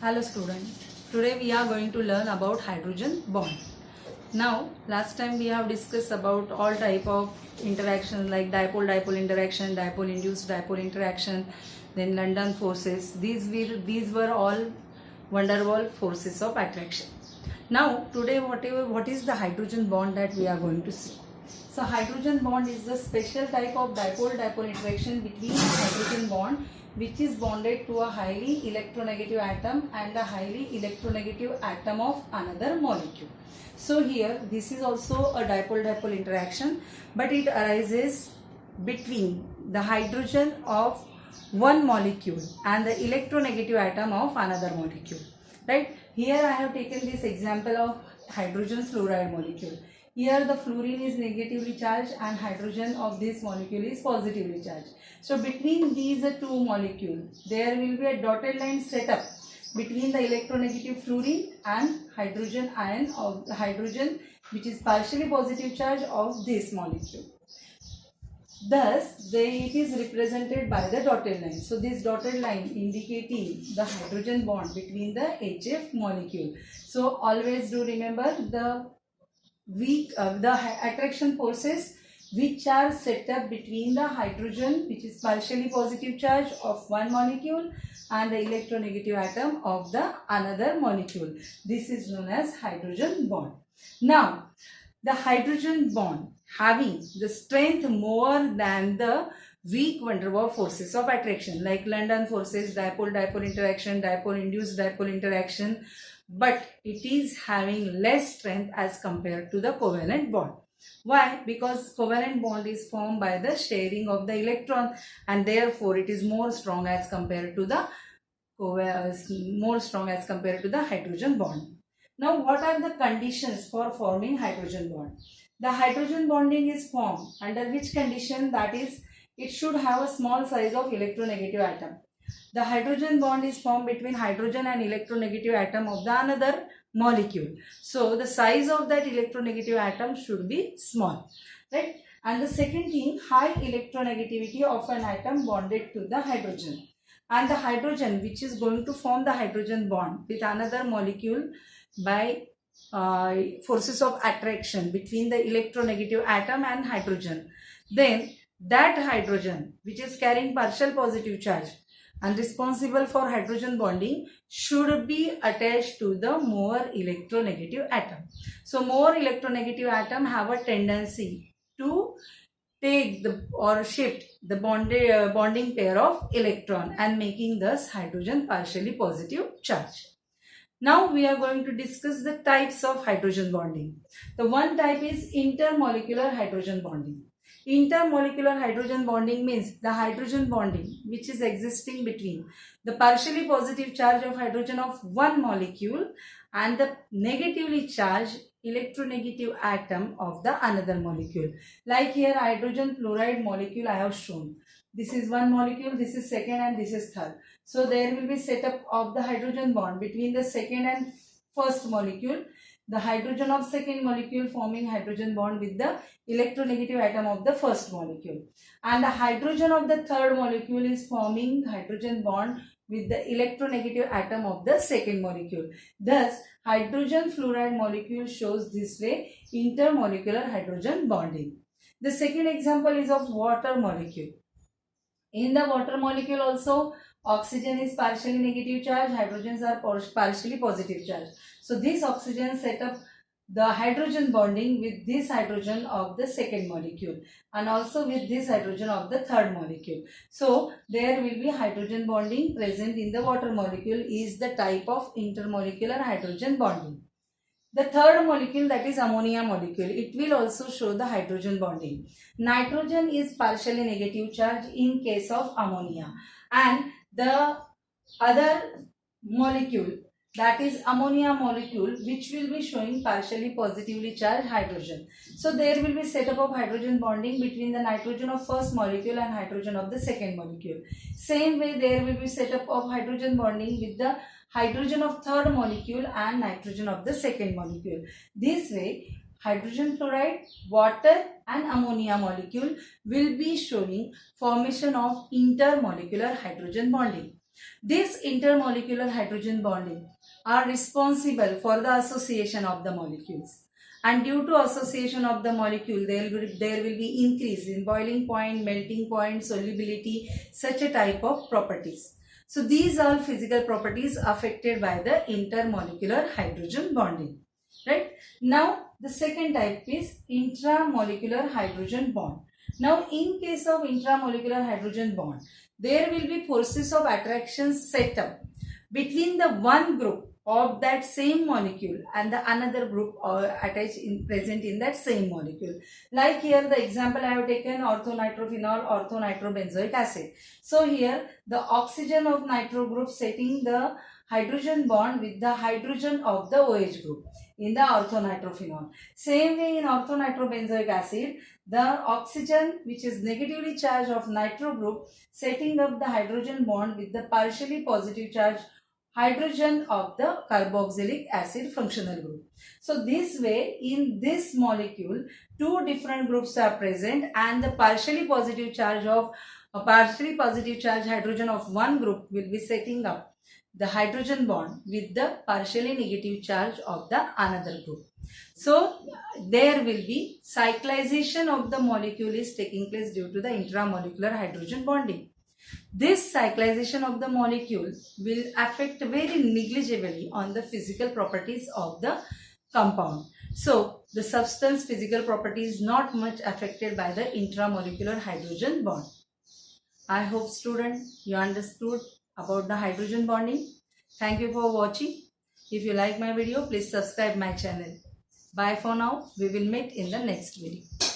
Hello student. Today we are going to learn about hydrogen bond. Now last time we have discussed about all type of interactions like dipole-dipole interaction, dipole-induced dipole interaction, then London forces. These were all van der Waals forces of attraction. Now today what is the hydrogen bond that we are going to see. So hydrogen bond is the special type of dipole-dipole interaction between hydrogen bond which is bonded to a highly electronegative atom and a highly electronegative atom of another molecule. So here this is also a dipole-dipole interaction, but it arises between the hydrogen of one molecule and the electronegative atom of another molecule. Right? Here I have taken this example of hydrogen fluoride molecule. Here the fluorine is negatively charged and hydrogen of this molecule is positively charged. So between these two molecules, there will be a dotted line set up between the electronegative fluorine and hydrogen ion of the hydrogen which is partially positive charge of this molecule. Thus, it is represented by the dotted line. So this dotted line indicating the hydrogen bond between the HF molecule. So always do remember the attraction forces which are set up between the hydrogen which is partially positive charge of one molecule and the electronegative atom of the another molecule. This is known as hydrogen bond. Now, the hydrogen bond having the strength more than the weak van der Waals forces of attraction like London forces, dipole-dipole interaction, dipole-induced dipole interaction, but it is having less strength as compared to the covalent bond. Why? Because covalent bond is formed by the sharing of the electron and therefore it is more strong as compared to the hydrogen bond. Now what are the conditions for forming hydrogen bond? The hydrogen bonding is formed under which condition? That is, it should have a small size of electronegative atom. The hydrogen bond is formed between hydrogen and electronegative atom of the another molecule. So the size of that electronegative atom should be small, right? And the second thing, high electronegativity of an atom bonded to the hydrogen. And the hydrogen which is going to form the hydrogen bond with another molecule by forces of attraction between the electronegative atom and hydrogen. Then that hydrogen which is carrying partial positive charge and responsible for hydrogen bonding should be attached to the more electronegative atom. So more electronegative atom have a tendency to take or shift the bonding pair of electron and making thus hydrogen partially positive charge. Now we are going to discuss the types of hydrogen bonding. The one type is intermolecular hydrogen bonding. Intermolecular hydrogen bonding means the hydrogen bonding which is existing between the partially positive charge of hydrogen of one molecule and the negatively charged electronegative atom of the another molecule. Like here hydrogen fluoride molecule I have shown. This is one molecule, this is second and this is third. So there will be setup of the hydrogen bond between the second and first molecule. The hydrogen of second molecule forming hydrogen bond with the electronegative atom of the first molecule. And the hydrogen of the third molecule is forming hydrogen bond with the electronegative atom of the second molecule. Thus, hydrogen fluoride molecule shows this way intermolecular hydrogen bonding. The second example is of water molecule. In the water molecule also, oxygen is partially negative charge, hydrogens are partially positive charge. So this oxygen set up the hydrogen bonding with this hydrogen of the second molecule and also with this hydrogen of the third molecule. So there will be hydrogen bonding present in the water molecule is the type of intermolecular hydrogen bonding. The third molecule, that is ammonia molecule, it will also show the hydrogen bonding. Nitrogen is partially negative charge in case of ammonia and the other molecule, that is ammonia molecule, which will be showing partially positively charged hydrogen. So there will be setup of hydrogen bonding between the nitrogen of first molecule and hydrogen of the second molecule. Same way there will be setup of hydrogen bonding with the hydrogen of third molecule and nitrogen of the second molecule. This way hydrogen fluoride, water and ammonia molecule will be showing formation of intermolecular hydrogen bonding. This intermolecular hydrogen bonding are responsible for the association of the molecules. And due to association of the molecule, there will be increase in boiling point, melting point, solubility, such a type of properties. So these are physical properties affected by the intermolecular hydrogen bonding. Right? Now the second type is intramolecular hydrogen bond. Now in case of intramolecular hydrogen bond, there will be forces of attraction set up between the one group of that same molecule and the another group present in that same molecule. Like here the example I have taken orthonitrophenol, orthonitrobenzoic acid. So here the oxygen of nitro group setting the hydrogen bond with the hydrogen of the OH group in the orthonitrophenol. Same way in orthonitrobenzoic acid, the oxygen which is negatively charged of nitro group setting up the hydrogen bond with the partially positive charge hydrogen of the carboxylic acid functional group. So this way in this molecule two different groups are present and the partially positive charge hydrogen of one group will be setting up the hydrogen bond with the partially negative charge of the another group. So there will be cyclization of the molecule is taking place due to the intramolecular hydrogen bonding. This cyclization of the molecule will affect very negligibly on the physical properties of the compound. So the substance physical property is not much affected by the intramolecular hydrogen bond. I hope student you understood about the hydrogen bonding. Thank you for watching. If you like my video, please subscribe my channel. Bye for now. We will meet in the next video.